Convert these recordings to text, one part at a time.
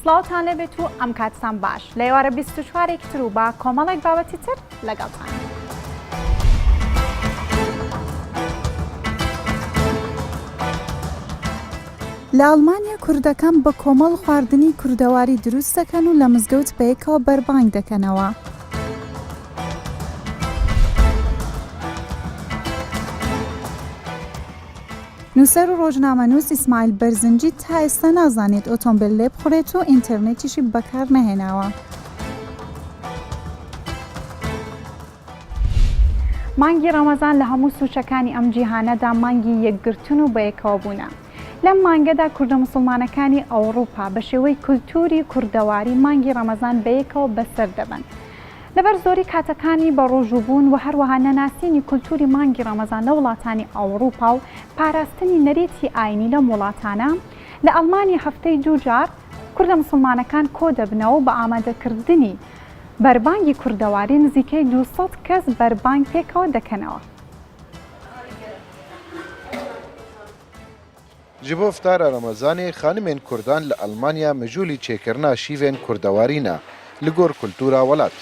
سڵاوتان لێبێت و ئەم کاتتان باش لە ئێوارە 24 تر و با کۆمەڵێک بابەتی تر لەگەڵتان. لە ئەڵمانیا کوردەکان بە کۆمەڵ خواردنی کوردەواری دروست دەکەن و لە مزگەوت بەیەکەوە بەربانگ دەکەنەوە. نووسەر و ڕۆژنامەنووس ئیسماعیل بەرزنجی تا ئێستا نازانێت ئۆتۆمبیل لێ بخورێت و ئینتەرنێتیشی بەکار نەهێناوە. مانگی ڕەمەزان لە هەموو سوچەکانی ئەم جیهانەدا مانگی یەکگرتن و بەیەکەوە بوونە. لەم مانگەدا کوردە موسڵمانەکانی ئەوروپا بە شێوەی کولتوری کوردەواری مانگی ڕەمەزان بەیەکەوە بەسەر دەبن. لەبەر زۆری کاتەکانی بە ڕۆژوبوون و هەروەها نەناسینی کولتوری مانگی ڕەمەزان لە وڵاتانی ئەوروپا و پاراستنی نەرێتی ئاینی لەم وڵاتانە لە ئەڵمانی هەفتەی دووجار کوردە موسڵمانەکان کۆ دەبنەوە بە ئامادەکردنی بەربانگی کوردەواری نزیکەی 200 کەس بەربانگ پێکەوە دەکەنەوە. ji bo iftara Remezanê xanimên Kurdan li Almanya mijûlî çêkirina şîvên kurdewarî ne li gor kultura welat.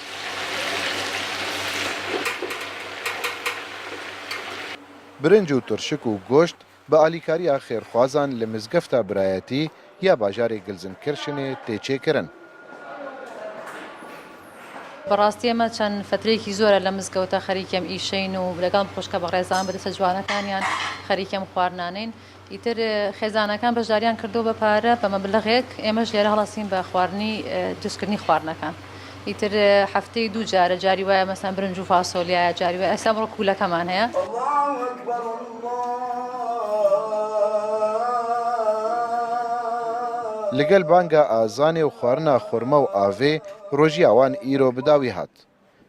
Birinc û turşik û goşt bi alîkariya xêrxwazan li mizgefta birayetî ya bajarê Gilzinkirşinê tê çêkirin. بەڕاستی ئەمە چەند فترێکی زۆرە لە مزگەوتە خەریکەم ئیشەین و لەگەڵ خوشکە بە ڕێزان بەدەستە جوانەکانیان خەریکەم خواردنانین. ئیتر خێزانەکان بەشداریان کردو بە پارە بە مەبلەغێک ئێمەش لێرە هەڵەسین بە خواردنی دروستکردنی خواردنەکان. ئیتر هەفتەی دوو جارە جاری وایە مەسەن برنج و فاسۆلیایە جاری وایە ئەستا ئەمڕۆ کولەکەمان هەیە. لەگەل بانگا ئازانێ و خواردنا خورمە و ئاڤێ ڕۆژی ئەوان ئیرۆ بداوی هات.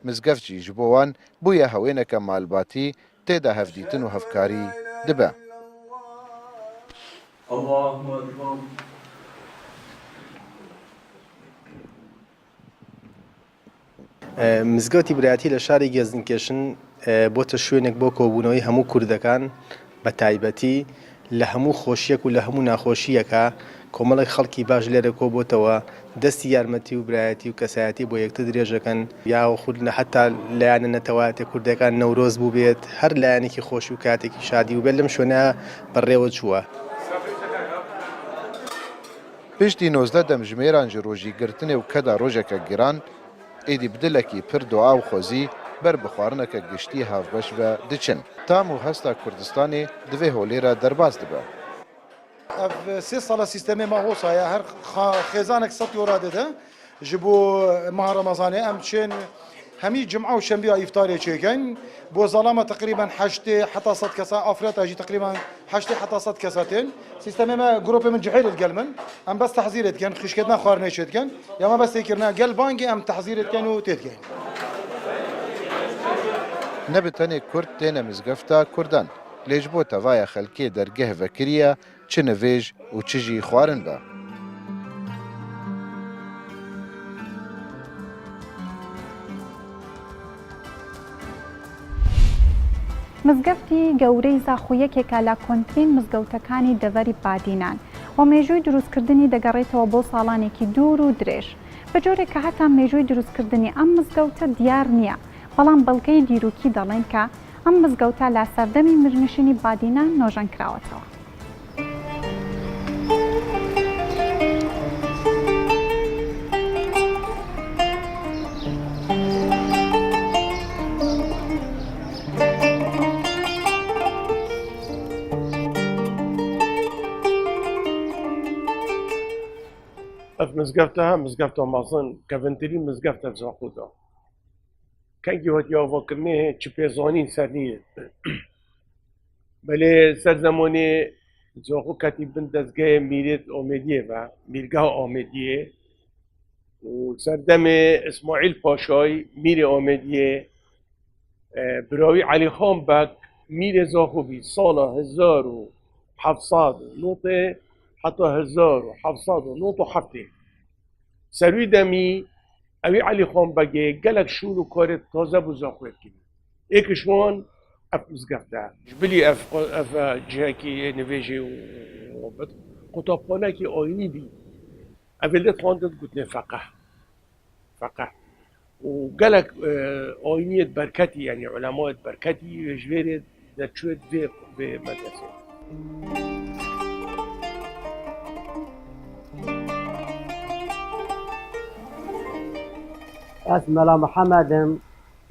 مزگەفتی ji bo wan bûye hewêneke malbatî têda hevdîtin û hevkarî dibe. مزگەوتی برایەتی لە شاری گێزنکێشن بۆتە شوێنێک بۆ کۆبوونەوەی هەموو کوردەکان بە تایبەتی لە هەموو خۆشیەک و لە هەموو ناخۆشیەکە کۆمەڵێک خەڵکی باش لێرە کۆبۆتەوە دەستی یارمەتی و برایەتی و کەسایەتی بۆ یەکتر درێژەکەن یا خود لە حتا لایەنە نەتەواتێ کوردەکان نەورۆز بوو بێت هەر لایەنێکی خۆش و کاتێکی شادی و بێت لەم شوێنە بەڕێوە چووە. پشتی 19 دەمژمێران ji ڕۆژی گرتنê و keda rojeke giran êdî bi dilekî pir dua û xwezî ber bi xwarineke giştî havbeş ve diçin. Tam û hesta Kurdistanê di vê holê re derbas dibe. Ev sê sala sîstemê me hosa ye her xêzanek sed yora dide ji bo meha Remezanê em çên hemî cim'a û şembiya îftarê çêkin bo zalama teqrîben 8 heta 100 kesa Afreta jî teqrîben 8 heta 100 kesa tên. Sîstemê me grupê min cihêl gel min em bes tehzîr etken xişketina xwarinê çêdikin ya me bes têkirina gel bangê em tehzîr etken û têdikin. Ne bi tenê Kurd têne mizgefta Kurdan lê ji bo tevaya xelkê dergeh vekiriye çi nivêj û çi jî xwarin be. مزگەفتی گەورەی زاخویەکێکە لە کۆنترین مزگەوتەکانی دەڤەری بادینان و مێژووی دروستکردنی دەگەڕێتەوە بۆ ساڵانێکی دوور و درێژ بە جۆرێک کە هەتا مێژووی دروستکردنی ئەم مزگەوتە دیار نییە بەڵام بەڵگەی دیروکی دەڵێن کە ئەم مزگەوتە لە سەردەمی مرنشینی بادینان نۆژەن کراوەتەوە. Ev mizgefte hem mizgefta mezin kevintirîn mizgefte zaxû da. Kengî hatiya avakirinê çi pêzanîn ser nîye. Belê ser zemanê zaxû ketî bin dezgehê mîrê Amêdiyê ve, mîrgeha Amêdiyê û ser demê İsmaîl Paşayî mîrê Amêdiyê birawî Elîxan Bek mîrê zaxû bî sala 1709 heta 1797. Serwî demî evî Elîxan Bekê gelek şûr û karê taze bû zaxûyê kirî. Êkiş wan ev mizgefte. Ji bilî ev cihekî nivêjê û qutabxanekî ayînî bî أفلت خواندت قلت فقه وقالك آينية بركتي يعني علماء بركتي جبيرت دتشوت في مدرسة. اسم الله محمد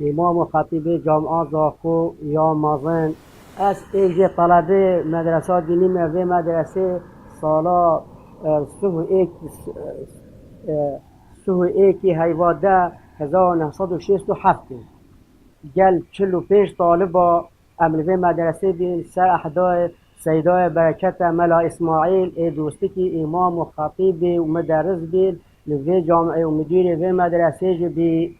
امام و خطیب جامعه زاخو یا مازن از ایج طلبه مدرسه دینی و مدرسه سالا سوه ایکی هیواده 1967 گل 45 طالب با عمل مدرسه دین سر احدای سیدای برکت ملا اسماعیل ای دوستی که امام و خطیب و مدرس بید لوی جامعه و مدیر و مدرسه جو بی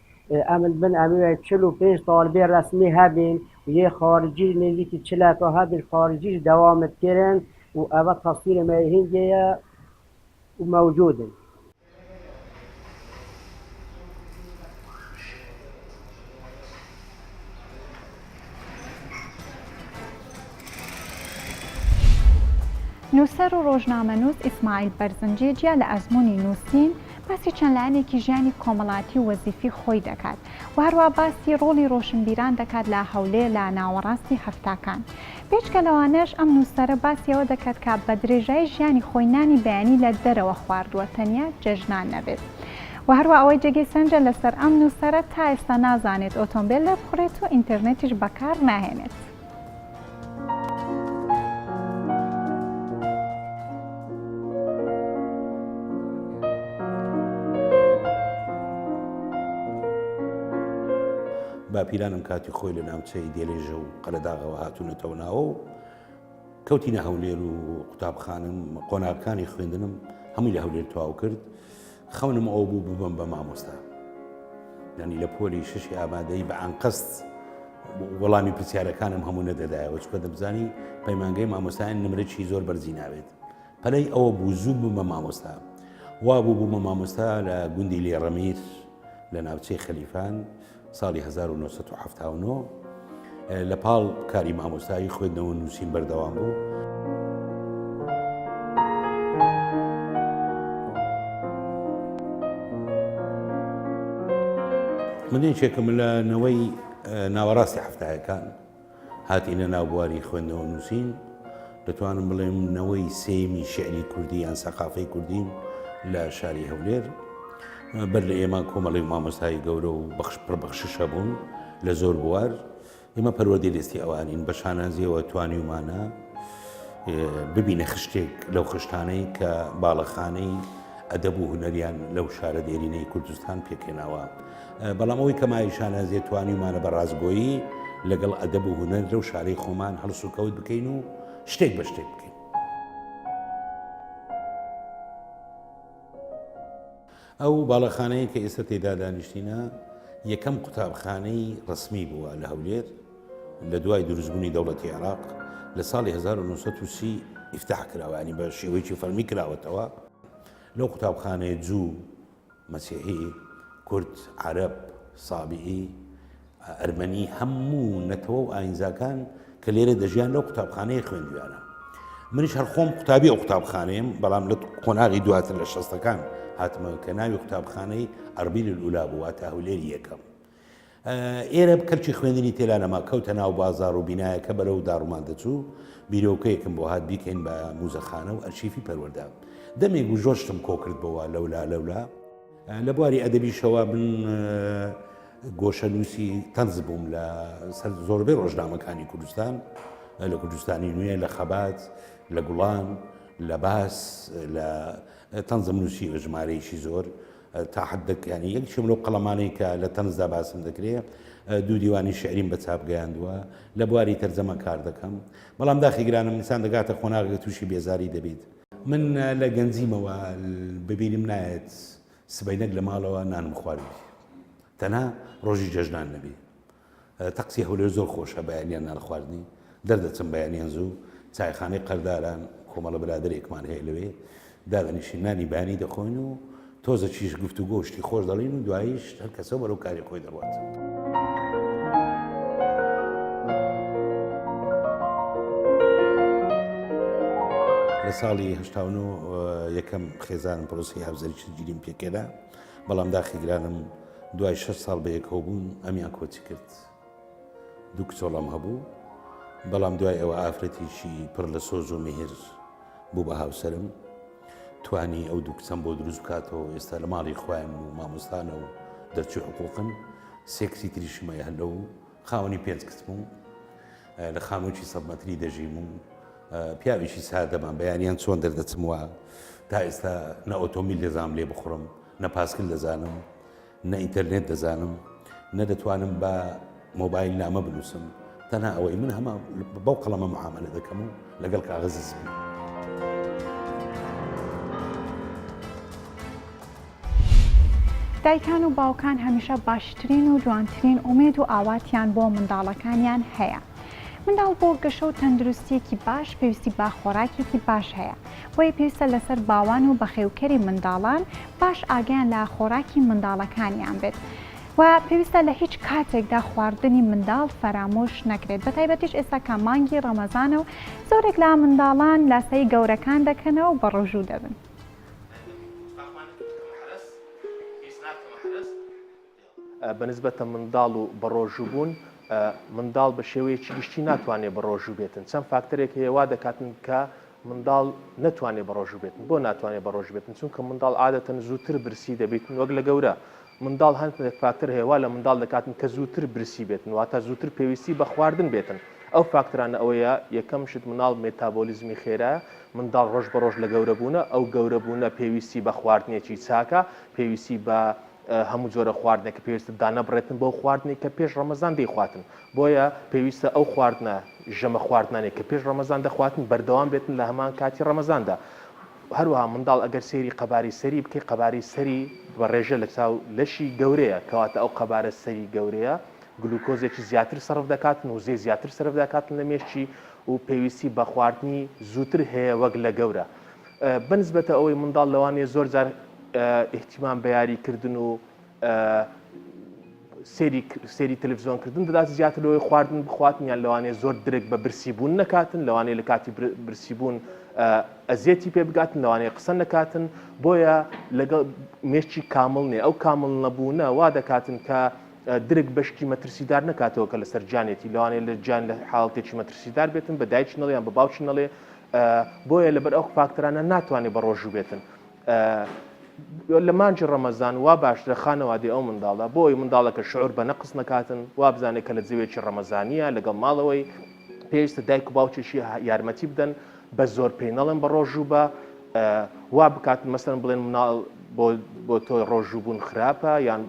عمل بن امیر 45 طالب رسمی هبین و یه خارجی نوی که 40 تا هبین خارجی دوامت کرن و اول تصویر مهینگه و موجودن. نووسەر و ڕۆژنامەنووس ئیسماعیل بەرزنجێجیا لە ئەزمموی نووسین باسی چەند لایەنێکی ژیانی کۆمەڵاتی و وەزیفی خۆی دەکات و هەروە باسی ڕۆڵی ڕۆشنبیران دەکات لە هەولێ لە ناوەڕاستی هەفتاکان. پێچکە لەوانەش ئەم نووسەرە باسیەوە دەکات کە بە درێژایی ژیانی خۆی نانی بەیانی لە دەرەوە خواردووە تەنیا جەژنان نەبێت. و هەروە ئەوەی جێگەی سەنجە لەسەر ئەم نووسەرە تا ئێستا نازانێت ئۆتۆمبیل لە بخڕێت و ئینتەرنێتیش بەکار ناهێنێت. باپیرانم کاتی خۆی لە ناوچەی دێلێژە و قەلەداغەوە هاتوونەتەوە ناوە و کەوتینە هەولێر و قوتابخانم قۆناغەکانی خوێندنم هەمووی لە هەولێر تەواو کرد. خەونم ئەوە بوو ببم بە مامۆستا، یعنی لە پۆلی شەشی ئامادەی بە ئانقەست وەڵامی پرسیارەکانم هەموو نەدەدایەوە، چکە دەبزانی پەیمانگەی مامۆستایان نمرەی زۆر بەرزی ناوێت. پەلەی ئەوە بوو زوو بووم بە مامۆستا. وا بوو بوومە مامۆستا لە گوندی لێڕەمیر لە ناوچەی خەلیفان ساڵی 1970 لە پاڵ کاری مامۆستایی خوێندنەوە نووسین بەردەوام بوو. منێکێکم لە نەوەی ناوەڕاستی هەفتایەکان هاتینە ناو بواری خوێندنەوە نووسین. دەتوانم بڵێم نەوەی سێمی شعری کوردی یان سەقافەی کوردین لە شاری هەولێر. بەر لە ئێمە کۆمەڵی مامۆستایی گەورە و پڕبەخششە بوون لە زۆر بوار. ئێمە پەروەردەی لێستی ئەوانین بە شانازیەوە توانیومانە ببینە خشتێک لەو خشتانەی کە باڵەخانەی ئەدەب و هونەریان لەو شارە دێرینەی کوردستان پێکێناوە. بەڵام ئەوەی کەمای شانازیە توانیومانە بە ڕازگۆیی لەگەڵ ئەدەب و هونەر لەو شارەی خۆمان هەڵس و کەوت بکەین و شتێک بە شتێک بکەین. ئەو باڵەخانەیە کە ئێستا تێدا دانیشتینە یەکەم قوتابخانەی ڕسمی بووە لە هەولێر لە دوای دروستبوونی دەوڵەتی عێراق لە ساڵی 1930 ئیفتاح کراوە، بە شێوەیەکی فەرمی کراوەتەوە. لەو قوتابخانەیە جوو مەسیحی، کورد، عەرەب، سابیئی، ئەرمەنی هەموو نەتەوە و ئاینزاکان کە لێرە دەژیان لەو قوتابخانەیە خوێندویانە. منیش هەر خۆم قوتابی ئەو قوتابخانەیەم، بەڵام لە قۆناغی دواتر لە 60ەکان هاتمە کە ناوی قوتابخانەی ئەربیل الئولا بوو، واتە هەولێری یەکەم. ئێرە کەلکی خوێندنی تێلا نەما، کەوتە ناو بازاڕ و بینایەکە بەرەو داڕومان دەچوو. بیرۆکەیەکم بۆ هات بیکەین بە موزەخانە و ئەرشیفی پەروەردە. دەمێک و ژۆشتم کۆ کرد بەوە لەولا. لە بواری ئەدەبیشەوە من گۆشەنووسی تەنز بووم لە زۆربەی ڕۆژنامەکانی کوردستان، لە کوردستانی نوێ، لە خەبات، لە گوڵان، لە باس، لە تەنزم نووسی ژمارەیەکی زۆر تا حدەکانی یەکشم لەو قەڵەمانەی کە لە تەنزدا باسم دەکرێت. دوو دیوانی شعریم بە چاپ گەیاندووە، لە بواری تەرجەمە کار دەکەم. بەڵام داخی گرانم ئینسان دەگاتە خۆناغێک تووشی بێزاری دەبێت. من لە گەنجیمەوە ببینیم نایەت سبەینەک لە ماڵەوە نانم خواردی، تەنها ڕۆژی جەژنان نەبی. تەقسی هەولێر زۆر خۆشە بەیانیان نان خواردنی، دەردەچم بەیانیان زوو چایخانەی قەرداران کۆمەڵە برادێکمان هەیە لەوێ دادەنیشین نانی بەیانی دەخۆین و تۆزە چیش گفت و گۆشتی خۆش دەڵین و دواییش هەر کەسە بەرەو کاری خۆی دەڕوات. لە ساڵی هشتاونۆ یەکەم خێزانم پرۆسی هاوزەریی گیریم پێکێدا بەڵام داخیگرانم دوای 6 ساڵ بەیەکەوە بوون ئەمیان کۆچی کرد دوو کچۆڵم هەبوو بەڵام دوای ئەوە ئافرەتێکی پڕ لە سۆز و مێهر بوو بە هاوسەرم توانی ئەو دوو کچەم بۆ دروست بکاتەوە ئێستا لە ماڵی خۆیان و مامۆستانە و دەرچوو حقوقن سێکسی تریشمای هەلە و خاوەنی 5 کچم و لە خانووکی 100 مەتری دەژیم و پیاوێکی سادەمان بەیانیان چۆن دەردەچموە تا ئێستا نە ئۆتۆمیل دەزانم لێ بخڕم نە پاسکل دەزانم نە ئینتەرنێت دەزانم نە دەتوانم بە مۆبایل نامە بنووسم تەنها ئەوەی من هەمە بەو قەڵەمە معاملە دەکەم و لەگەڵ کاغەزی زبی. دایکان و باوکان هەمیشە باشترین و جوانترین ئومێد و ئاواتیان بۆ منداڵەکانیان هەیە. منداڵ بۆ گەشە و تەندروستیەکی باش پێویستی با خۆراکێکی باش هەیە بۆیە پێویستە لەسەر باوان و بەخێوکەری منداڵان باش ئاگیان لە خۆراکی منداڵەکانیان بێت و پێویستە لە هیچ کاتێکدا خواردنی منداڵ فەرامۆش نەکرێت بە تایبەتیش ئێستا کە مانگی ڕەمەزانە و زۆرێک لە منداڵان لاسەی گەورەکان دەکەنەوە و بە ڕۆژوو دەبن. بەنسبەتە منداڵ و بەڕۆژوو منداڵ بە شێوەیەکی گشتی ناتوانێت بە ڕۆژوو بێتن چەند فاکتەرێک هەیەوا دەکاتن کە منداڵ نتوانێت بە ڕۆژوو بێتن بۆ ناتوانێت بە ڕۆژ بێتن چونکە منداڵ عادەتەن زووتر برسی دەبێتن وەک لە گەورە منداڵ هەندێک فاکتەر هەیەوا لە منداڵ دەکاتن کە زووتر برسی بێتن واتە زووتر پێویستی بە خواردن بێتن ئەو فاکترانە ئەوەیە یەکەم شت مناڵ مێتابۆلیزمی خێرا منداڵ ڕۆژ بە ڕۆژ لە گەورەبوونە ئەو گەورەبوونە پێویستی بە خواردنێکی چاکە پێویستی بە هەموو جۆرە خواردنێکە پێویستە دانا بڕێتن بۆ خواردنێک کە پێش ڕەمەزان دەیخواتن بۆیە پێویستە ئەو خواردنە ژەمە خواردنانێک کە پێش ڕەمەزان دەخواتن بەردەوام بێتن لە هەمان کاتی ڕەمەزاندا هەروەها منداڵ ئەگەر سێری قەباری سەری بکەی قەباری سەری بە ڕێژە لە چاو لەشی گەورەیە کەواتە ئەو قەبارە سەری گەورەیە گلوکۆزێکی زیاتر سەرف دەکاتن و زێ زیاتر سەرف دەکاتن لە مێشکی و پێویستی بە خواردنی زووتر هەیە وەک لە گەورە بنسبەتە ئەوەی منداڵ لەوانەیە زۆر جار احتیمام بە یاریکردن و سێری تەلەڤیزیۆنکردن دەدات زیاتر لەوەی خواردن بخواتن یان لەوانەیە زۆر درێک بە برسیبوون نەکاتن لەوانەیە لە کاتی برسیبوون ئەزیەتی پێ بگاتن لەوانەیە قسە نەکاتن بۆیە لەگەڵ مێشکی کامڵ نیە ئەو کامڵ نەبوونە وا دەکاتن کە درێک بەشتی مەترسیدار نکاتەوە کە لەسەر جانێتی لەوانەیە لە جان لە حاڵەتێکی مەترسیدار بێتن بە دایکی نەڵێ یان بە باوکی نەڵێ بۆیە لەبەر ئەو فاکتەرانە ناتوانێت بە ڕۆژوو بێتن لە مانجی ڕەمەزان وا باشترە خانەوادی ئەو منداڵە بۆی منداڵەکە شعور بە نەقس نکاتن وا بزانێت کە لە جێوێکی ڕەمەزانیە لەگەڵ ماڵەوەی پێویستە دایک و باوکێکی یارمەتی بدەن بە زۆر پێی نەڵێن بە ڕۆژوو بە وا بکاتن مەسەن بڵێن مناڵ بۆ تۆ ڕۆژوو بوون خراپە یان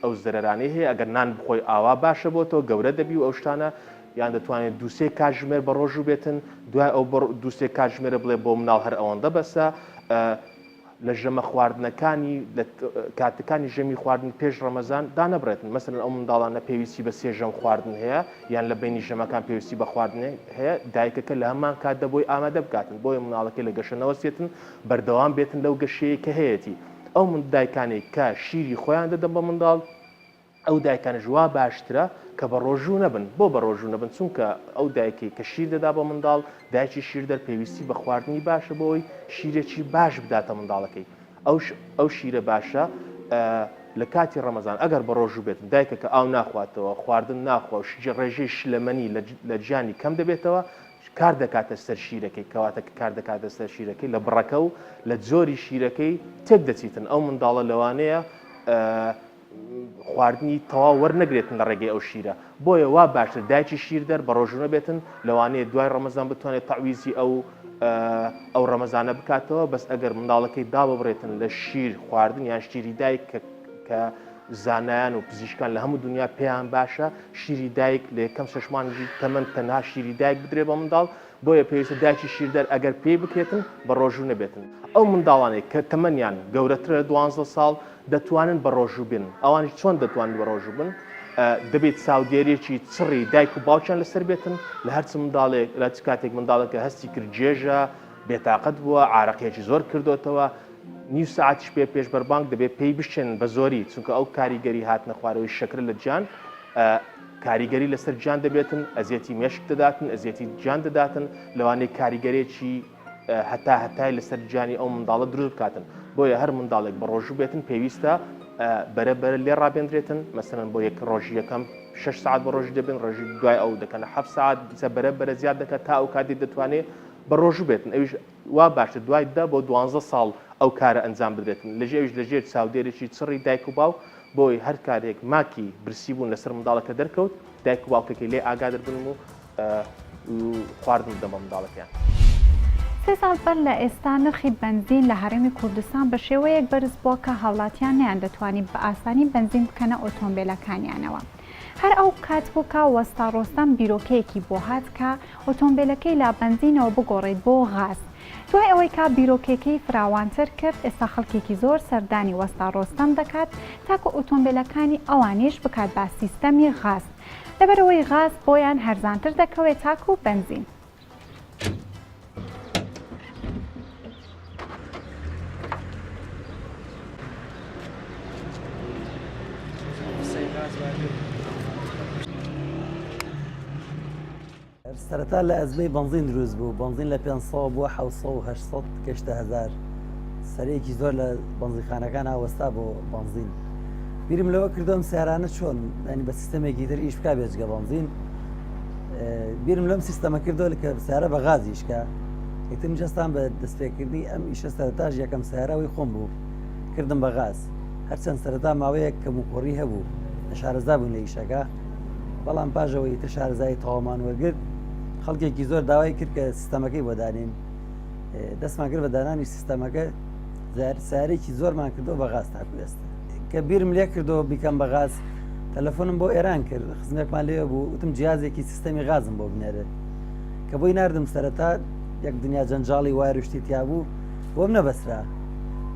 ئەو زەرەرانەی هەیە ئەگەر نان بخۆی ئاوا باشە بۆ تۆ گەورە دەبی و ئەو شتانە یان دەتوانێت دووسێ کاتژمێر بە ڕۆژوو بێتن دوای ئەو دووسێ کاتژمێرە بڵێ بۆ مناڵ هەر ئەوەندە بەسە لە ژەمە خواردنەکانی کاتەکانی ژەمی خواردن پێش ڕەمەزان دانەبرێتن مەسەن ئەو منداڵانە پێویستی بە سێ ژەم خواردن هەیە یان لە بینی ژەمەکان پێویستی بە خواردن هەیە دایکەکە لە هەمان کات دەبۆی ئامادە بکاتن بۆیە مناڵەکەی لە گەشەنەوە سێتن بەردەوام بێتن لەو گەشەیە کە هەیەی ئەو دایکانێک کە شیری خۆیان دەدەن بە منداڵ ئەو دایکانە ژوا باشترە کە بە ڕۆژوو نەبن بۆ بە ڕۆژوو نەبن چونکە ئەو دایکی کە شیر دەدا بە منداڵ دایکی شیر دەر پێویستی بە خواردنی باشە بۆی شیرێکی باش بداتە منداڵەکەی ئەو شیرە باشە لە کاتی ڕەمەزان ئەگەر بە ڕۆژوو بێت دایکە کە ئاو ناخواتەوە خواردن ناخوا و ڕێژەی شلەمەنی لە گیانی کەم دەبێتەوە کار دەکاتە سەر شیرەکەی کەواتە کار دەکاتە سەر شیرەکەی لە بڕەکە و لە جۆری شیرەکەی تێک دەچیتن ئەو منداڵە لەوانەیە خواردنی تەواو وەرنەگرێتن لە ڕێگەی ئەو شیرە بۆیە وا باشتر دایکی شیر دەر بە ڕۆژوونە بێتن لەوانەیە دوای ڕەمەزان بتوانێت تەعویزی ئەو ڕەمەزانە بکاتەوە بەس ئەگەر منداڵەکەی داببڕێتن لە شیر خواردن یان شیری دایک کە زانایان و پزیشکان لە هەموو دنیا پێیان باشە شیری دایک لە یەکەم شەشمانجی تەمەەن تەنها شیری دایک بدرێ بە منداڵ بۆیە پێویستە دایکی شیردەر ئەگەر پێی بکرێتن بە ڕۆژوو نەبێتن ئەو منداڵانێک کە تەمەنیان گەورەترە 12 ساڵ دەتوانن بە ڕۆژوو بن ئەوانی چۆن دەتوانن بە ڕۆژوو بن دەبێت چاودێریەکی چڕی دایک و باوچیان لەسەر بێتن لە هەرچ منداڵێک لە چ کاتێک منداڵەکە هەستی کرد جێژە بێتاقەت بووە عارەقێکی زۆر کردوتەوە نیو ساعتیش پێش بەربانگ دەبێت پێی بشێن بە زۆری چونکە ئەو کاریگەری هاتنە خوارەوەی شەکر لە گیان کاریگەری لەسەر گیان دەبێتن ئەزیەتی مێشک دەداتن ئەزیەتی گیان دەداتن لەوانەیە کاریگەرێکی هەتای لەسەر گیانی ئەو منداڵە دروست بکاتن بۆیە هەر منداڵێک بە ڕۆژوو بێتن پێویستە بەرەبەر لێ ڕابێنرێتن مەسەرەن بۆ یەک ڕۆژی یەکەم 6 ساعت بە ڕۆژی دەبن ڕۆژی دوای ئەو دەکەن 7 ساعت دیسە بەرەبەرە زیاد دەکات تا ئەو کاتی دەتوانێت بە ڕۆژوو بێتن ئەویش وا باشتر دوای دا بۆ 12 ساڵ ئەو کارە ئەنجام بدرێتن لەژێویش لەژێر چاودێرێکی چڕی دایک و باو بۆی هەر کارێک ماکی برسی بوون لەسەر منداڵەکە دەرکەوت دایک و باوکەکەی لێ ئاگادر بن و خواردن دەمە منداڵەکەیان. 3 ساڵ بەر لە ئێستا نرخی بنزین لە هەرێمی کوردستان بە شێوەیەک بەرز بووە کە هاوڵاتیان نیان دەتوانین بە ئاسانی بنزین بکەنە ئۆتۆمبیلەکانیانەوە. هەر ئەو کات بوو کە وەستا ڕۆستەم بیرۆکەیەکی بۆ هات کە ئۆتۆمبیلەکەی لا بنزینەوە بگۆڕێت بۆ غاز. دوای ئەوەی کا بیرۆکێکی فراوانتر کرد ئێستا خەڵکێکی زۆر سەردانی وەستا ڕۆستەم دەکات تاکە ئۆتۆمبیلەکانی ئەوانیش بکات با سیستەمی غاز. لەبەرەوەی غاز بۆیان هەرزانتر دەکەوێت تاکو و بنزین. سەرەتا لە ئەزمەی بنزین دروست بوو بنزین لە 500 بووە 700 کەشتە هزار سەرەیەکی زۆر لە بنزینخانەکان هاوەستا بۆ بنزین بیرم لەوە کردم سیارانە چۆن ینی بە سیستەمێکی تر ئیش بکا بێجگە بنزین بیرم لەم سیستەمە کردەوە کە سیارە بە غازی ئیشکا یەکتر جەستان بە دەستپێکردنی ئەم ئیشە سەرەتاش یەکەم سیارەوەی خۆم بوو کردم بە غاز هەرچەند سەرەتا ماوەیەک کەم و کۆڕی هەبوو شارەزا بوون لە ئیشەکە بەڵام پاژەوەی تر شارەزای تەوامان وەرگرت خەڵکێکی زۆر داوای کرد کە سیستەمەکەی بۆ دانین دەستمان کرد بە دانانی سیستەمەکە سارێکی زۆرمان کردەوە بە غاز تاکو ئێستا کە بیرم لێ کردەوە بیکەم بە غاز تەلەفۆنم بۆ ئێران کرد خزمێکمان لێوە بوو وتم جیازێکی سیستەمی غازم بۆ بنێرێت کە بۆی نردم سەرەتا یەک دنیا جەنجاڵی وای ڕشتی تیا بوو بۆم نەبەسرا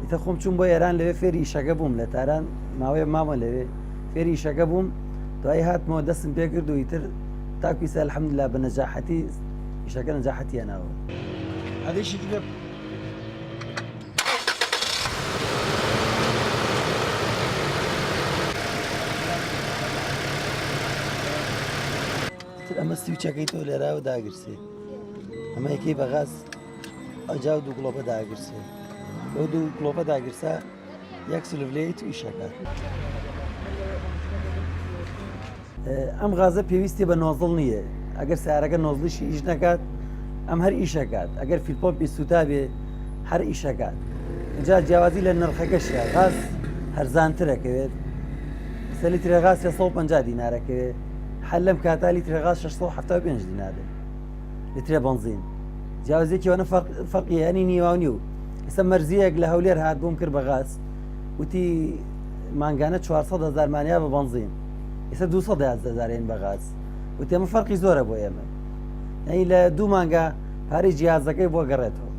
ئیتە خۆم چوون بۆ ئێران لەوێ فێری ئیشەکە بووم لە تاران ماوەیە مامە لەوێ فێری ئیشەکە بووم دوای هاتمەوە دەستم پێ کرد و ئیتر تاکویسە الحەمدلله بە نەجاحەتی ئیشەکە نەجاحەتی هێناوە ئەمە سویچەکەی تۆ لێراوە داگرسێ ئەمە یەکەی بەغاز ئەجا و دوو گڵۆپە داگرسێ بۆ دوو گڵۆپە داگرسا یەک سلڤلەیە تو ئیشەکە ئەم غازە پێویستی بە نۆزڵ نییە ئەگەر سیارەکە نۆزلیشی ئیش نەکات ئەم هەر ئیشەکات ئەگەر فیلپۆمپی سوتا بێ هەر ئیشەکات اینجا جیاوازی لە نرخەکەشە غاز هەرزانترەکەوێت سە لیترە غاز 350 دینارەکەوێت حل لەم کاتا لیترە غاز 675 دینارێت لیترە بنزین جیاوازێکیەوەنە فەرقی هەنی نیوە نیو ئێستا مەرزیەک لە هەولێر هات بووم کرد بە غاز وتی مانگانە 400,000 مانیا بە بنزین ئێستا 200,000 بە غاز وتی ئەمە فەرقی زۆرە بۆ ئێمە ئەی لە دوو مانگە پارەی جیازەکەی بۆ گەڕێتەوە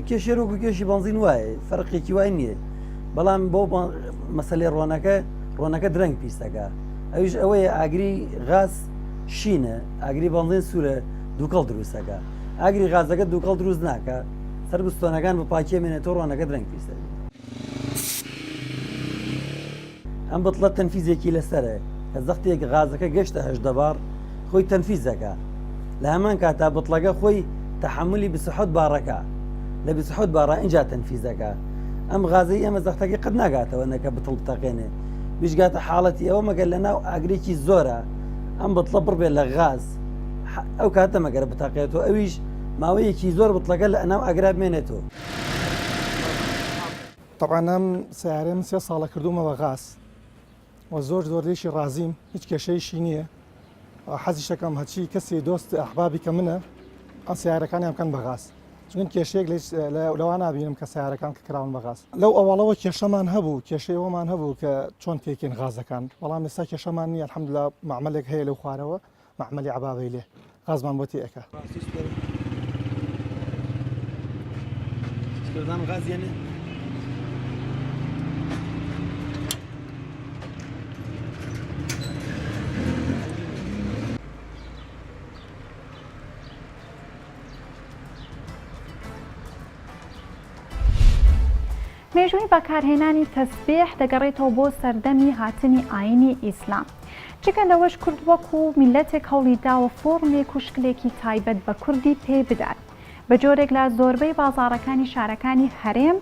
کێشێ ڕۆک و کێشی بنزین وایە فەرقێکی وای نییە بەڵام بۆ مەسەلەی ڕۆنەکە درەنگ پیسەکە ئەویش ئەوەیە ئاگری غاز شینە ئاگری بنزین سوورە دووکەڵ دروستەکە ئاگری غازەکە دووکەڵ دروست ناکە سەر بستۆنەکان بە پاکێ مێنێتەوە ڕۆنەکە درەنگ پیسە ئەم بڵە تەنفیزێکی لەسەرە کە زەختێک غازەکە گەشتە 18 بار خۆی تەنفیزەکە لە هەمان کاتا بڵەکە خۆی تەحملی 27 بارەکە لە 27 بارە اینجا تەنفیزەکە ئەم غازەی ئەمە زەختەکە قەت ناگاتەوە نەکە بتڵ بتەقێنێ بیشگاتە حاڵەتی ئەوە مەگەر لە ناو ئاگرێکی زۆرە ئەم بڵە بڕبێت لە غاز ئەو کاتە مەگەر بتەقێتەوە ئەویش ماوەیەکی زۆر بڵەکە لە ناو ئاگرا بمێنێتەوە طبعاً ئەم سیارەی من 3 ساڵە کردومە بە غاز و زۆر زۆردێکی ڕازیم هیچ کێشەیشی نییە حەزی شەکەم هەچی کەسی دۆست ئەحبابی کە منە ئەم سیارەکانیان بکەن بە غاز چون کێشەیەک لەوە نبینم کە سیارەکان کە کراون بە غاز لەو ئەوڵەوە کێشەمان هەبوو کێشەیەوەمان هەبوو کە چۆن پێکەین غازەکان بەڵام ئێستا کێشەمان نییە الحەمدوللا معمەلێک هەیە لەو خوارەوە معمەلی عەبابەی لێ غازمان بۆ تێئەکا غازیانە مێژووی بەکارهێنانی تەسبیح دەگەڕێتەوە بۆ سەردەمی هاتنی ئاینی ئیسلام. جگە لەوەش کورد وەکو میلەتێک هەوڵی داوە فۆرمێک و شکلێکی تایبەت بە کوردی پێ بدات. بە جۆرێک لە زۆربەی بازاڕەکانی شارەکانی هەرێم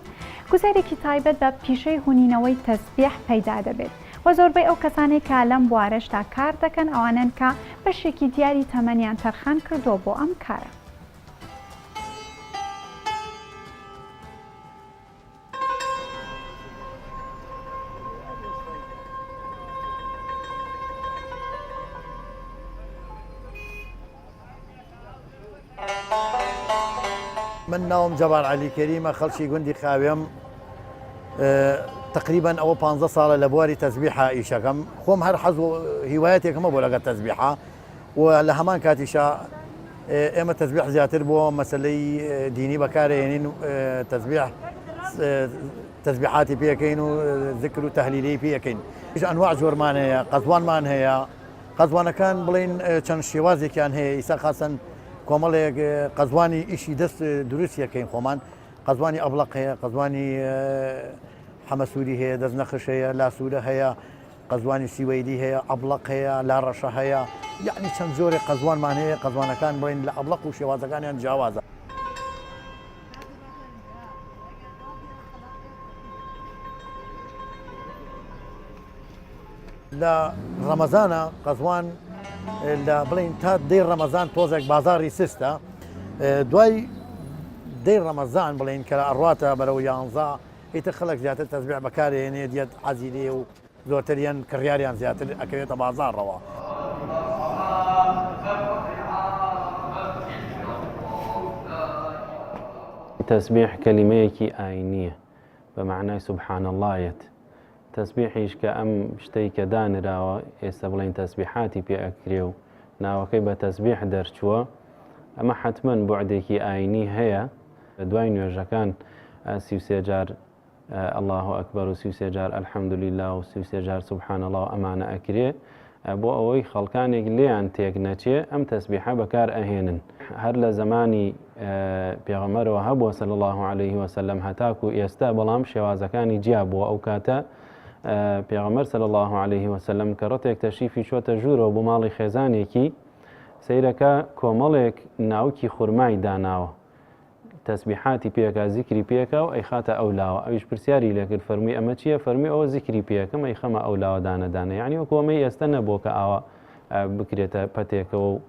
گوزارێکی تایبەت بە پیشەی هونینەوەی تەسبیح پەیدا دەبێت و زۆربەی ئەو کەسانێک کە لەم بوارەشتا کار دەکەن ئەوانن کە بەشێکی دیاری تەمەنیان تەرخان کردووە بۆ ئەم کارە. من ناوم جەبار عەلی کەریمە خەڵکی گوندی خاوێم تقریبا ئەوە 15 ساڵە لە بواری تەسبیحە ئیشەکەم خۆم هەر حەز و هیوایەتێکمە بۆ لەگەڵ تەسبیحە و لە هەمان کاتیشە ئێمە تەسبیح زیاتر بۆ مەسلەی دینی بەکارهێنین تەسبیح تەسبیحاتی پێەکەین و ذکر و تەهلیلی پێەکەین ئەنواع جۆرمان هەیە قەزوانمان هەیە قەزوانەکان بڵێن چەند شێوازێکیان هەیە ئیسا خاسن کۆمەڵێک قەزوانی ئیشی دەست دروستیەکەین خۆمان قەزوانی ئەبلەق هەیە قەزوانی حەمەسووری هەیە دەست نەخش هەیە لاسوورە هەیە قەزوانی سیوەیدی هەیە ئەبلەق هەیە لاڕەشە هەیە یعنی چەند جۆرێک قەزوانمان هەیە قەزوانەکان بڵێن لە ئەبلەق و شێوازەکانیان جیاوازە. لە ڕەمەزانە قەزوان لە بڵین تا دەی ڕەمەزان تۆزێک بازاری سستە دوای دەی ڕەمەزان بڵین کە ئەڕاتە بەرەو 11 ئیتر خەڵک زیاتر تەسبیح بەکارهێنێ دیێت حەزی لێ و زۆرتریان کڕیاریان زیاتر ئەکەوێتە بازاڕەوە. تەسبیح کەلیمەیەکی ئاینیە بە معنای سوبحان اللهیەت. تەسبیحیش کە ئەم شتەی کە دانراوە ئێستا بڵین تەسبیحاتی پێ ئەکرێ و ناوەکەی بە تەسبیح دەرچووە ئەمە حتمما بوعدێکی ئاینی هەیە. دوای نوێژەکان 33 جار الله ئەکبەر و 33 جار الحەمدولیلا و 33 جار سوبحان الله ئەمانە ئەکرێ بۆ ئەوەی خەڵکانێک لێیان تێک نەچێ ئەم تەسبیحە بەکار ئەهێنن. هەر لە زمانی پێغەمبەرەوە هەبووە صلی الله عليه وسلم هەتاکو ئێستا بەڵام شێوازەکانی جیا بووە ئەو کاتە پێغەمبەر صلی الله عليه وسلم کە ڕەتێک تەشریفی چۆتە ژوورەوە بۆ ماڵی خێزانێکی سەیرەکە کۆمەڵێک ناوکی خورمای داناوە تەسبیحاتی پێکا زیکری پێکە و ئەی خاتە ئەو لاوە ئەویش پرسیاری لێکرد فەرمووی ئەمە چییە فەرمی ئەوە زیکری پێکەم ئەی خەمە ئەو لاوە دانەدانە یعنی وەکو ئەمەی ئێستا نەبووە کە ئاوا بکرێتە پەتێکەوە و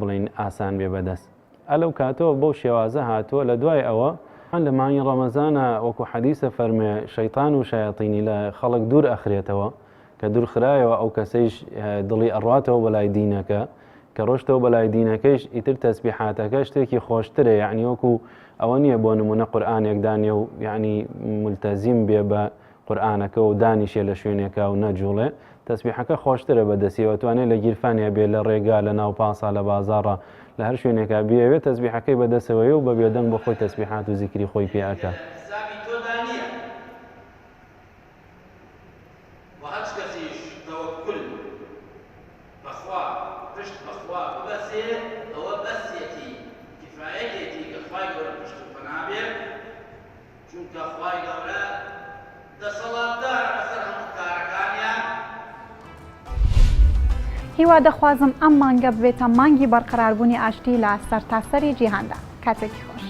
بڵین ئاسان بێ بەدەست ئەلەو کاتەوە بەو شێوازە هاتووە لە دوای ئەوە لە مانگی ڕەمەزانە وەکو حەدیثە فەرمێ شەیطان و شایەتینی لە خەڵک دوور ئەخرێتەوە کە دوور خرایەوە ئەو کەسەیش دڵی ئەڕاتەوە بەلای دینەکە کە ڕۆشتەوە بەلای دینەکەیش ئیتر تەسبیحاتەکە شتێکی خۆشترە یعنی وەکو ئەوە نییە بۆ نمونە قورئانێک دانێ و یعنی ملتەزیم بێ بە قورئانەکە و دانیشێ لە شوێنێکە و نەجوڵێ تەسبیحەکە خۆشترە بەدەستیەوە توانێت لە گیرفانیا بێ لە ڕێگا لە ناو پاسا لە بازاڕە لە هەر شوێنێکە بێوێت تەسبیحەکەی بەدەستەوەی و بە بێدەنگ بۆ خۆی تەسبیحات و زیکری خۆی پێەکە. هیوا دەخوازم ئەم مانگە ببێتە مانگی بەرقەراربوونی ئاشتی لە سەرتاسەری جیهاندا. کاتێکی خۆش.